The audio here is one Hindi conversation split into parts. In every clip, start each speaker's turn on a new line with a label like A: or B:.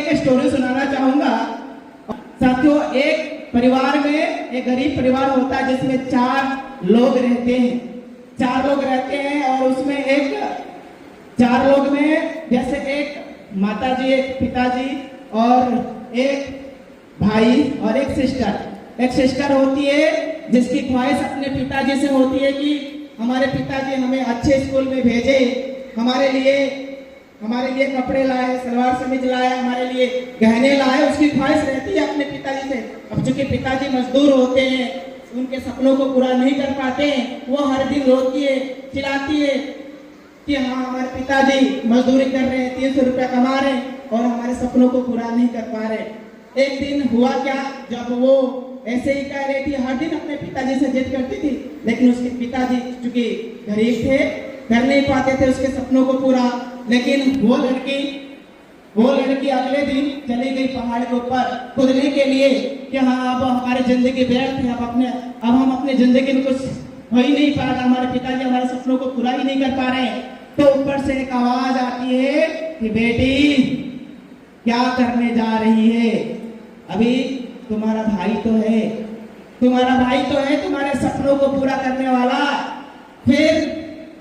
A: एक स्टोरी सुनाना चाहूंगा। साथियों, एक परिवार में एक गरीब परिवार होता है जिसमें 4 लोग रहते हैं। 4 लोग रहते हैं और उसमें एक 4 लोग में जैसे एक माताजी, एक पिताजी और एक भाई और एक सिस्टर। एक सिस्टर होती है जिसकी ख्वाहिश अपने पिताजी से होती है कि हमारे पिताजी हमें अच्छे स्कूल में भेजे, हमारे लिए कपड़े लाए, सलवार समीज लाए, हमारे लिए गहने लाए। उसकी ख्वाहिश रहती है अपने पिताजी से। अब चूंकि पिताजी मजदूर होते हैं, उनके सपनों को पूरा नहीं कर पाते हैं, वो हर दिन रोती है, चिल्लाती है कि हाँ, हमारे पिताजी मजदूरी कर रहे हैं, 300 रुपया कमा रहे हैं और हमारे सपनों को पूरा नहीं कर पा रहे। एक दिन हुआ क्या, जब वो ऐसे ही कह रही थी, हर दिन अपने पिताजी से जिद करती थी, लेकिन उसके पिताजी चूंकि गरीब थे, कर नहीं पाते थे उसके सपनों को पूरा। लेकिन वो लड़की अगले दिन चली गई पहाड़ के ऊपर कूदने के लिए कि हाँ, अब हमारी जिंदगी व्यर्थ है, अब हम अपने जिंदगी में कुछ हो ही नहीं पा रहा, हमारे पिताजी हमारे सपनों को पूरा ही नहीं कर पा रहे हैं। तो ऊपर से एक आवाज आती है कि बेटी क्या करने जा रही है, अभी तुम्हारा भाई तो है, तुम्हारे सपनों को पूरा करने वाला। फिर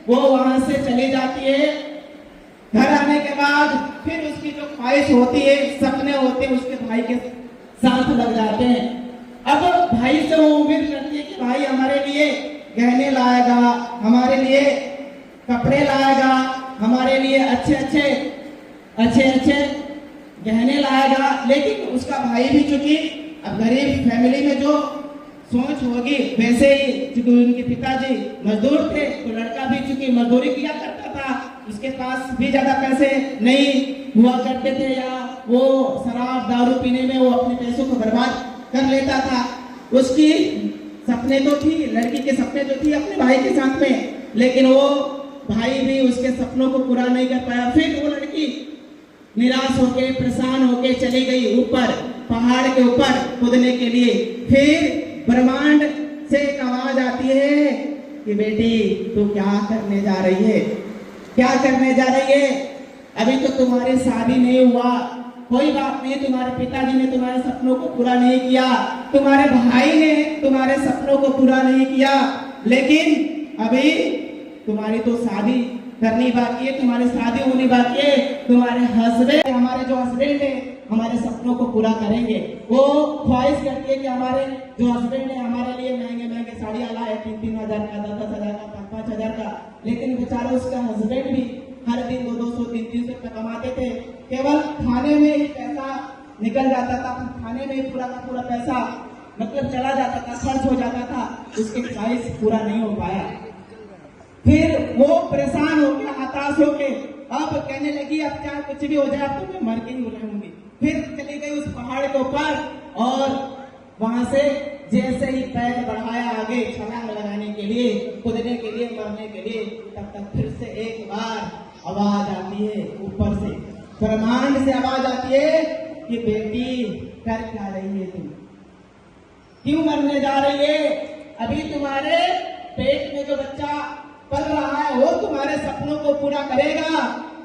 A: वो वहां से चली जाती है। घर आने के बाद फिर उसकी जो ख्वाहिश होती है, सपने होते हैं, उसके भाई के साथ लग जाते हैं। अब भाई से वो उम्मीद करती है कि भाई हमारे लिए गहने लाएगा, हमारे लिए कपड़े लाएगा, हमारे लिए अच्छे गहने लाएगा। लेकिन उसका भाई भी चूंकि अब गरीब फैमिली में जो सोच होगी वैसे ही, चूंकि उनके पिताजी मजदूर थे तो लड़का भी चूंकि मजदूरी किया करता था, उसके पास भी ज्यादा पैसे नहीं हुआ करते थे, या वो शराब दारू पीने में वो अपने पैसों को बर्बाद कर लेता था। उसकी सपने तो थी, लड़की के सपने तो थी अपने भाई के साथ में, लेकिन वो भाई भी उसके सपनों को पूरा नहीं कर पाया। फिर वो लड़की निराश होके, परेशान होके चली गई ऊपर पहाड़ के ऊपर कूदने के लिए। फिर ब्रह्मांड से एक आवाज आती है कि बेटी तू क्या करने जा रही है, अभी तो तुम्हारी शादी नहीं हुआ, कोई बात नहीं, तुम्हारे पिताजी ने तुम्हारे सपनों को पूरा नहीं किया, तुम्हारे भाई ने तुम्हारे सपनों को पूरा नहीं किया, लेकिन अभी तुम्हारी तो शादी करनी बाकी है, तुम्हारी शादी होनी बाकी है। हमारे जो हस्बैंड है हमारे सपनों को पूरा करेंगे। वो ख्वाहिश करती है कि हमारे जो हस्बैंड है हमारे लिए महंगे साड़ियाँ लाए, 3-3 हजार का, 10-10 हजार का, 5-5 हजार का, लेकिन बेचारा उसका हस्बैंड भी हर दिन 200, 300 रुपया कमाते थे। केवल खाने में ही पैसा निकल जाता था, खाने में ही पूरा का पूरा पैसा मतलब चला जाता था, खर्च हो जाता था, उसकी ख्वाहिश पूरा नहीं हो पाया। फिर वो परेशान हो गया, हताश हो के अब कहने लगी अब चाहे कुछ भी हो जाए, अब तो मैं मर के ही रहूंगी। फिर चली गई उस पहाड़ के ऊपर और वहां से जैसे ही पैर बढ़ाया आगे छलांग लगाने के लिए, कूदने के लिए, मरने के लिए, तब तक फिर से एक बार आवाज आती है ऊपर से, ब्रह्मांड से आवाज आती है कि बेटी कर क्या रही है, तुम क्यों मरने जा रही है, अभी तुम्हारे पेट में जो बच्चा पल रहा है वो तुम्हारे सपनों को पूरा करेगा,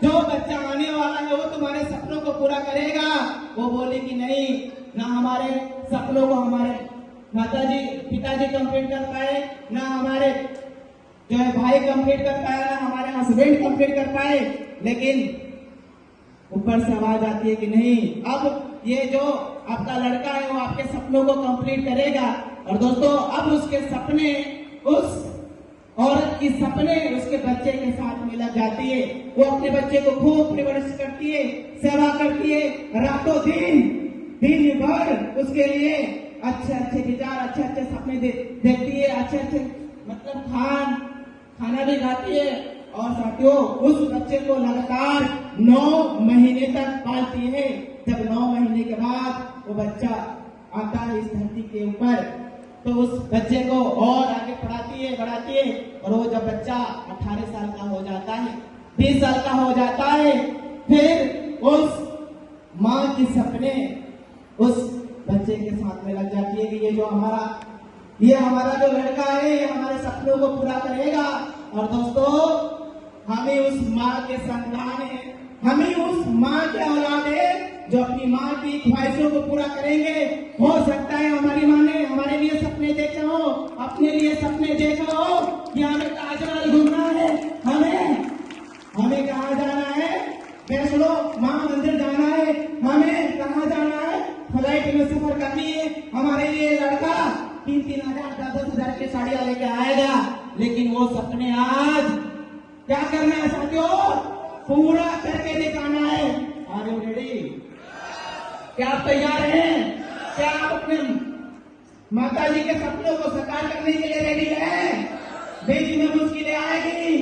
A: जो बच्चा आने वाला है वो तुम्हारे सपनों को पूरा करेगा। वो बोली कि नहीं, ना हमारे सपनों को हमारे पिताजी कंप्लीट कर पाए, ना हमारे जो है भाई कंप्लीट कर पाए, ना हमारे हस्बैंड कंप्लीट कर पाए, लेकिन ऊपर से आवाज आती है कि नहीं, अब ये जो आपका लड़का है वो आपके सपनों को कंप्लीट करेगा। और दोस्तों, अब उसके सपने, उस औरत की सपने उसके बच्चे के साथ में लग जाती है। वो अपने बच्चे को खूब परवरिश करती है, सेवा करती है, रातों दिन भर उसके लिए अच्छे विचार, अच्छे सपने देखती है, अच्छे मतलब खाना भी खाती है। और साथियों, उस बच्चे को लगातार 9 महीने तक पालती है। जब 9 महीने के बाद वो बच्चा आता है इस धरती के ऊपर, तो उस बच्चे को और आगे बढ़ाती है, और वो जब बच्चा 18 साल का हो जाता है, 20 साल का हो जाता है, फिर उस माँ की सपने उस बच्चे के साथ में लग जाती है कि ये हमारा जो लड़का है ये हमारे सपनों को पूरा करेगा। और दोस्तों, हम ही उस माँ के संतान हैं, हम ही उस माँ के औलाद है जो अपनी माँ की ख्वाहिशों को पूरा करेंगे। हो सकता है हमारी माँ ने हमारे लिए सपने देखे हो, अपने लिए सपने देखे हो कि हमें ताजमहल घूमना है, हमें कहाँ जाना है, वैष्णो माँ मंदिर जाना है, हमें कहाँ जाना है, फ्लाइट में सफर करनी है। हमारे लिए लड़का 3,000 10,000 की साड़ियां लेके आएगा, लेकिन वो सपने आज क्या करना है साथियों, पूरा करके दिखाना है। Are you ready? क्या आप तैयार हैं? क्या आप अपने माता जी के सपनों को साकार करने के लिए रेडी हैं? बीच में मुश्किलें आएगी,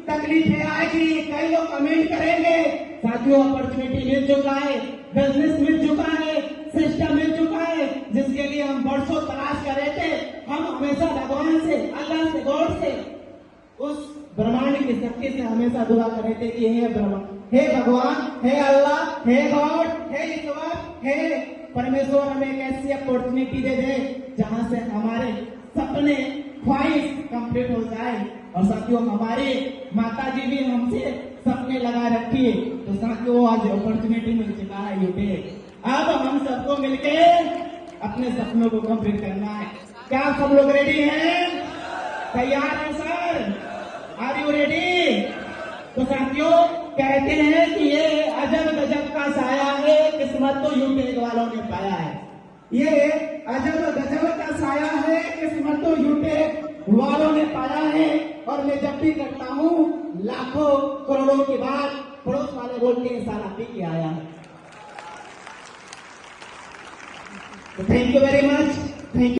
A: तकलीफें आएगी, कई लोग कमेंट करेंगे। साथियों, अपॉर्चुनिटी मिल चुका है, बिजनेस मिल चुका है, सिस्टम मिल चुका है, जिसके लिए हम वर्षों तलाश कर रहे थे। हम हमेशा भगवान से, अल्लाह से, गॉड से, उस ब्रह्मांड की शक्ति से हमेशा दुआ कर रहे थे कि हे ब्रह्मांड, हे भगवान, हे अल्लाह, हे गॉड, हे ईश्वर, हे परमेश्वर, हमें एक ऐसी अपॉर्चुनिटी दे दे जहां से हमारे सपने, ख्वाहिश कंप्लीट हो जाए। और साथियों, हमारे माता जी भी हमसे सपने लगा रखी है। तो साथियों, आज अपॉर्चुनिटी मिल चुका है यूपी। अब हम सबको मिलके अपने सपनों को कंप्लीट करना है। क्या आप सब लोग रेडी हैं? तैयार हैं सर? Are you ready? तो साथियों, कहते हैं कि ये अजब गजब का साया है, किस्मत तो यूपी वालों ने पाया है। ये अजब गजब का साया है, किस्मत तो यूपी वालों ने पाया है। और मैं जब भी करता हूँ लाखों करोड़ों की बात, पड़ोस वाले बोलते हैं सारा पी के आया है। Thank you very much. Thank you.